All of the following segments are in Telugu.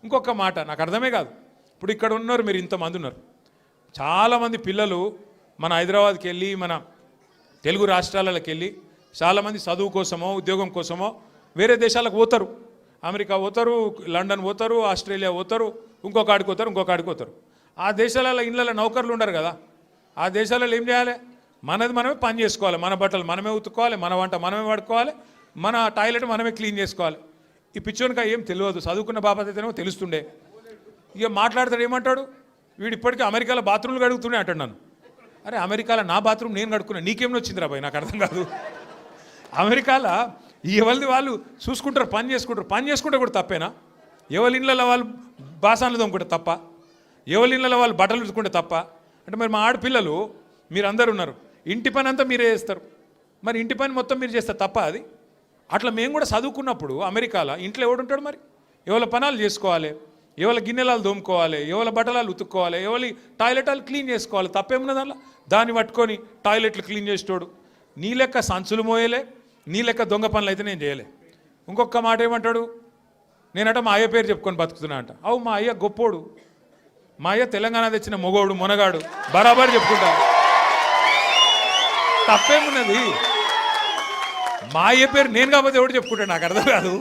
ఇంకొక మాట నాకు అర్థమే కాదు. ఇప్పుడు ఇక్కడ ఉన్నారు మీరు, ఇంతమంది ఉన్నారు, చాలామంది పిల్లలు మన హైదరాబాద్కి వెళ్ళి మన తెలుగు రాష్ట్రాలకు వెళ్ళి చాలామంది చదువు కోసమో ఉద్యోగం కోసమో వేరే దేశాలకు పోతారు. అమెరికా పోతారు, లండన్ పోతారు, ఆస్ట్రేలియా పోతారు, ఇంకొక ఆడికి పోతారు. ఆ దేశాలలో ఇళ్ళలో నౌకర్లు ఉండరు కదా. ఆ దేశాలలో ఏం చేయాలి? మనది మనమే పని చేసుకోవాలి, మన బట్టలు మనమే ఉతుక్కోవాలి, మన వంట మనమే వాడుకోవాలి, మన టాయిలెట్ మనమే క్లీన్ చేసుకోవాలి. ఈ పిచ్చోనికా ఏం తెలియదు, చదువుకున్న బాపత అయితేనేమో తెలుస్తుండే. ఇక మాట్లాడతాడు, ఏమంటాడు వీడు, ఇప్పటికీ అమెరికాలో బాత్రూమ్లు కడుగుతూనే అంటాడు నన్ను. అరే అమెరికాలో నా బాత్రూమ్ నేను కడుక్కున్నా, నీకేమో వచ్చిందిరా భయ్, నాకు అర్థం కాదు. అమెరికాలో ఎవరిది వాళ్ళు చూసుకుంటారు, పని చేసుకుంటే కూడా తప్పేనా? ఎవరి ఇళ్ళలో వాళ్ళు బాసాన్లు తోముకుంటే తప్ప, ఎవరి ఇళ్ళలో వాళ్ళు బట్టలు ఉతుకుంటే తప్ప అంటే మరి మా ఆడపిల్లలు మీరు అందరు ఉన్నారు, ఇంటి పని అంతా మీరే చేస్తారు, మరి ఇంటి పని మొత్తం మీరు చేస్తారు తప్ప అది? అట్లా మేము కూడా చదువుకున్నప్పుడు అమెరికాలో ఇంట్లో ఎవడుంటాడు మరి? ఎవరి పనాలు చేసుకోవాలి, ఎవరి గిన్నెలాలు దోముకోవాలి, ఎవరి బట్టలాలు ఉతుక్కోవాలి, ఎవరి టాయిలెట్లు క్లీన్ చేసుకోవాలి, తప్పేమున్నది అలా? దాన్ని పట్టుకొని టాయిలెట్లు క్లీన్ చేసేటోడు నీ లెక్క సంచులు మోయలే, నీ లెక్క దొంగ పనులు అయితే నేను చేయలే. ఇంకొక మాట ఏమంటాడు, నేనట మా అయ్య పేరు చెప్పుకొని బతుకుతున్నా అంట. అవు మా అయ్య గొప్పోడు, మా అయ్య తెలంగాణ తెచ్చిన మొగోడు మునగాడు, బరాబర్ చెప్పుకుంటాను, తప్పేమున్నది? మా అయ్య పేరు నేను కాకపోతే ఎవడు చెప్పుకుంటాడు, నాకు అర్థం కాదు.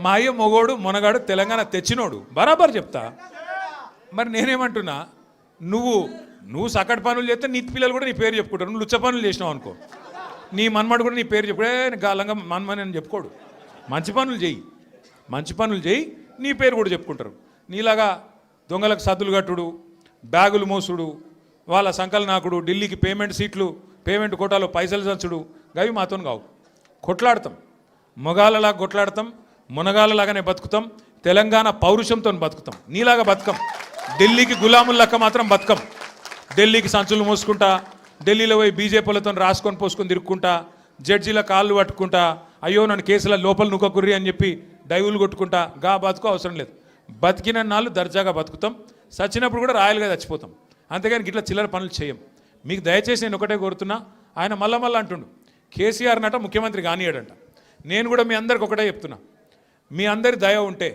మా అయ్య మొగోడు మునగాడు తెలంగాణ తెచ్చినోడు, బరాబర్ చెప్తా. మరి నేనేమంటున్నా, నువ్వు సకట్ పనులు చేస్తే నీ పిల్లలు కూడా నీ పేరు చెప్పుకుంటారు. నువ్వు లుచ్చ పనులు చేసినావు అనుకో, నీ మన్మడు కూడా నీ పేరు చెప్పుడే గాలంగా మన్మని అని చెప్పుకోడు. మంచి పనులు చేయి, నీ పేరు కూడా చెప్పుకుంటారు. నీలాగా దొంగలకు సద్దులు కట్టుడు, బ్యాగులు మోసుడు, వాళ్ళ సంకల్ నాకుడు, ఢిల్లీకి పేమెంట్ కోటాలో పైసలు చచ్చుడు, గవి మాతో కావు. కొట్లాడతాం, మొగాళ్ళలాగా కొట్లాడతాం, మునగాళ్ళలాగానే బతుకుతాం, తెలంగాణ పౌరుషంతో బతుకుతాం. నీలాగా బతుకం, ఢిల్లీకి గులాములక్క మాత్రం బతుకం. ఢిల్లీకి సంచులు మోసుకుంటా, ఢిల్లీలో పోయి బీజేపీలతో రాసుకొని పోసుకొని తిరుక్కుంటా, జడ్జీల కాళ్ళు పట్టుకుంటా, అయ్యో నన్ను కేసుల లోపల నుక్కకుర్రి అని చెప్పి డైవులు కొట్టుకుంటా, గా బతుకు అవసరం లేదు. బతికిన నాళ్ళు దర్జాగా బతుకుతాం, చచ్చినప్పుడు కూడా రాయలుగా చచ్చిపోతాం. అంతేగాని ఇట్లా చిల్లర పనులు చేయం. మీకు దయచేసి నేను ఒకటే కోరుతున్నా, ఆయన మళ్ళా అంటుండు కేసీఆర్ నట ముఖ్యమంత్రి కానియాడంట. నేను కూడా మీ అందరికి ఒకటే చెప్తున్నా, మీ అందరి దయ ఉంటే,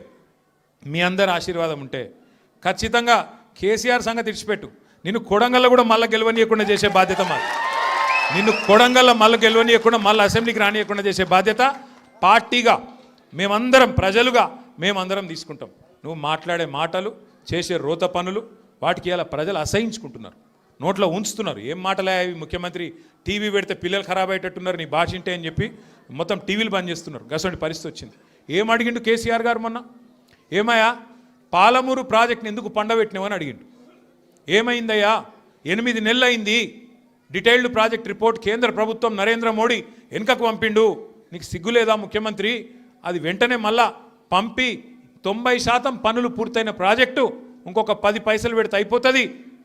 మీ అందరి ఆశీర్వాదం ఉంటే ఖచ్చితంగా కేసీఆర్ సంగతి ఇడిచిపెట్టు, నిన్ను కొడంగల్లో కూడా మళ్ళీ గెలవనీయకుండా చేసే బాధ్యత మాది. నిన్ను కొడంగల్లో మళ్ళీ గెలవనీయకుండా మళ్ళీ అసెంబ్లీకి రానియకుండా చేసే బాధ్యత పార్టీగా మేమందరం, ప్రజలుగా మేమందరం తీసుకుంటాం. నువ్వు మాట్లాడే మాటలు, చేసే రోత పనులు, వాటికి ఇలా ప్రజలు అసహించుకుంటున్నారు, నోట్లో ఉంచుతున్నారు. ఏం మాటలే అవి, ముఖ్యమంత్రి టీవీ పెడితే పిల్లలు ఖరాబ్ అయ్యేటట్టున్నారు నీ భాష ఇంటే అని చెప్పి మొత్తం టీవీలు బంద్ చేస్తున్నారు. గసంటి పరిస్థితి వచ్చింది. ఏం అడిగిండు కేసీఆర్ గారు మొన్న? ఏమయ్యా పాలమూరు ప్రాజెక్ట్ని ఎందుకు పండబెట్టినావని అడిగిండు. ఏమైందయ్యా, 8 నెలలు అయింది, డీటెయిల్డ్ ప్రాజెక్ట్ రిపోర్ట్ కేంద్ర ప్రభుత్వం నరేంద్ర మోడీ వెనుకకు పంపిండు, నీకు సిగ్గులేదా ముఖ్యమంత్రి? అది వెంటనే మళ్ళా పంపి 90% పనులు పూర్తయిన ప్రాజెక్టు ఇంకొక 10 పైసలు పెడితే అయిపోతుంది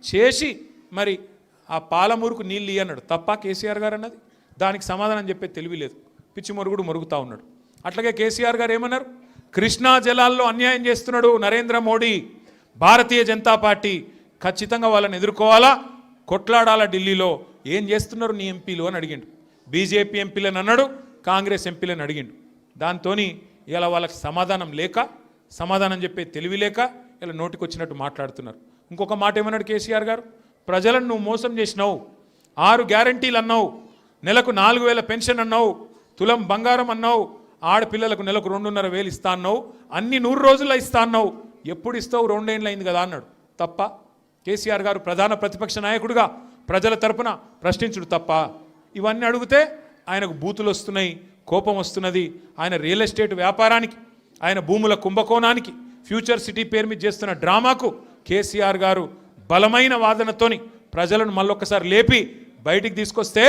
చేసి మరి ఆ పాలమూరుకు నీళ్ళు అన్నాడు. తప్ప కేసీఆర్ గారు అన్నది? దానికి సమాధానం చెప్పే తెలివి లేదు, పిచ్చి మొరుగుడు మొరుగుతూ ఉన్నాడు. అట్లాగే కేసీఆర్ గారు ఏమన్నారు, కృష్ణా జలాల్లో అన్యాయం చేస్తున్నాడు నరేంద్ర మోడీ, భారతీయ జనతా పార్టీ ఖచ్చితంగా వాళ్ళని ఎదుర్కోవాలా, కొట్లాడాలా, ఢిల్లీలో ఏం చేస్తున్నారు నీ ఎంపీలు అని అడిగిండు. బీజేపీ ఎంపీలను అన్నాడు, కాంగ్రెస్ ఎంపీలను అడిగిండు. దాంతో ఇలా వాళ్ళకి సమాధానం చెప్పే తెలివి లేక ఇలా నోటికి వచ్చినట్టు మాట్లాడుతున్నారు. ఇంకొక మాట ఏమన్నాడు కేసీఆర్ గారు, ప్రజలను నువ్వు మోసం చేసినావు, 6 గ్యారంటీలు అన్నావు, నెలకు 4,000 పెన్షన్ అన్నావు, తులం బంగారం అన్నావు, ఆడపిల్లలకు నెలకు 2,500 ఇస్తా అన్నావు, అన్ని 100 రోజుల్లో ఇస్తా అన్నావు, ఎప్పుడు ఇస్తావు? 2 ఏళ్ళు అయింది కదా అన్నాడు. తప్ప కేసీఆర్ గారు ప్రధాన ప్రతిపక్ష నాయకుడిగా ప్రజల తరపున ప్రశ్నించుడు తప్ప? ఇవన్నీ అడిగితే ఆయనకు బూతులు వస్తున్నాయి, కోపం వస్తున్నది. ఆయన రియల్ ఎస్టేట్ వ్యాపారానికి, ఆయన భూముల కుంభకోణానికి, ఫ్యూచర్ సిటీ పేరు మీద చేస్తున్న డ్రామాకు కేసీఆర్ గారు బలమైన వాదనతోని ప్రజలను మళ్ళొక్కసారి లేపి బయటికి తీసుకొస్తే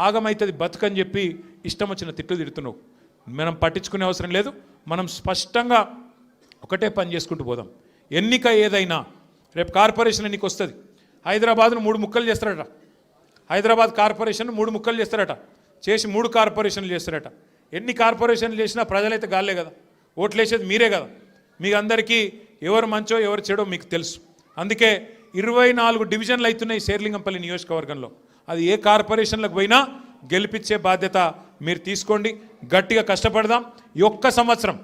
ఆగమైతుంది బతుకని చెప్పి ఇష్టం వచ్చిన తిట్లు తిడుతున్నావు. మనం పట్టించుకునే అవసరం లేదు. మనం స్పష్టంగా ఒకటే పని చేసుకుంటూ పోదాం. ఎన్నిక ఏదైనా రేపు కార్పొరేషన్ ఎన్నిక వస్తుంది. హైదరాబాద్ను 3 ముక్కలు చేస్తారట. హైదరాబాద్ కార్పొరేషన్ 3 ముక్కలు చేస్తారట. చేసి 3 కార్పొరేషన్లు చేస్తారట. ఎన్ని కార్పొరేషన్లు చేసినా ప్రజలైతే గాలే కదా, ఓట్లు వేసేది మీరే కదా. మీకు అందరికీ ఎవరు మంచో ఎవరు చెడో మీకు తెలుసు. అందుకే 24 డివిజన్లు అవుతున్నాయి శేర్లింగంపల్లి నియోజకవర్గంలో. అది ఏ కార్పొరేషన్లకు పోయినా గెలిపించే బాధ్యత మీరు తీసుకోండి. గట్టిగా కష్టపడదాం. ఈ ఒక్క సంవత్సరం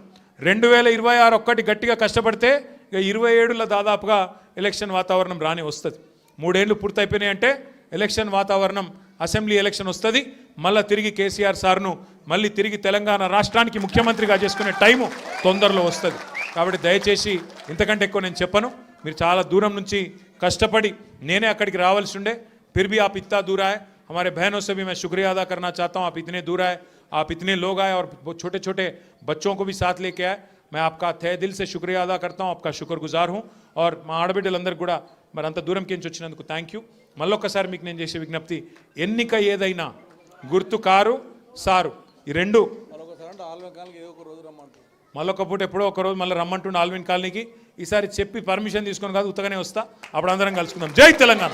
2026 ఒక్కటి గట్టిగా కష్టపడితే ఇక 27లో దాదాపుగా ఎలక్షన్ వాతావరణం రాని వస్తుంది. 3 ఏళ్ళు పూర్తయిపోయినాయి అంటే ఎలక్షన్ వాతావరణం, అసెంబ్లీ ఎలక్షన్ వస్తుంది. మళ్ళీ తిరిగి కేసీఆర్ సార్ను మళ్ళీ తిరిగి తెలంగాణ రాష్ట్రానికి ముఖ్యమంత్రిగా చేసుకునే టైము తొందరలో వస్తుంది. కాబట్టి దయచేసి ఇంతకంటే ఎక్కువ నేను చెప్పను. మీరు చాలా దూరం నుంచి కష్టపడి నేనే అక్కడికి రావాల్సి ఉండే, फिर भी आप इतना दूर आए. हमारे बहनों से भी मैं शुक्रिया अदा करना चाहता हूँ. आप इतने दूर आए, आप इतने लोग आए और छोटे छोटे बच्चों को भी साथ लेके आए. मैं आपका तहे दिल से शुक्रिया अदा करता हूँ, आपका शुक्रगुजार हूँ. और మా ఆడబిడ్డలందరూ కూడా మరి అంత దూరంకి నుంచి వచ్చినందుకు థ్యాంక్ యూ. మళ్ళొక్కసారి మీకు నేను చేసే విజ్ఞప్తి, ఎన్నిక ఏదైనా గుర్తు కారు సారు, ఈ రెండు మళ్ళొక పూట ఎప్పుడో ఒక రోజు మళ్ళీ రమ్మంటుండే ఆల్విన్ కాలనీకి. ఈసారి చెప్పి పర్మిషన్ తీసుకొని కాదు, ఉత్తగానే వస్తా. అప్పుడు అందరం కలుసుకుందాం. జై తెలంగాణ.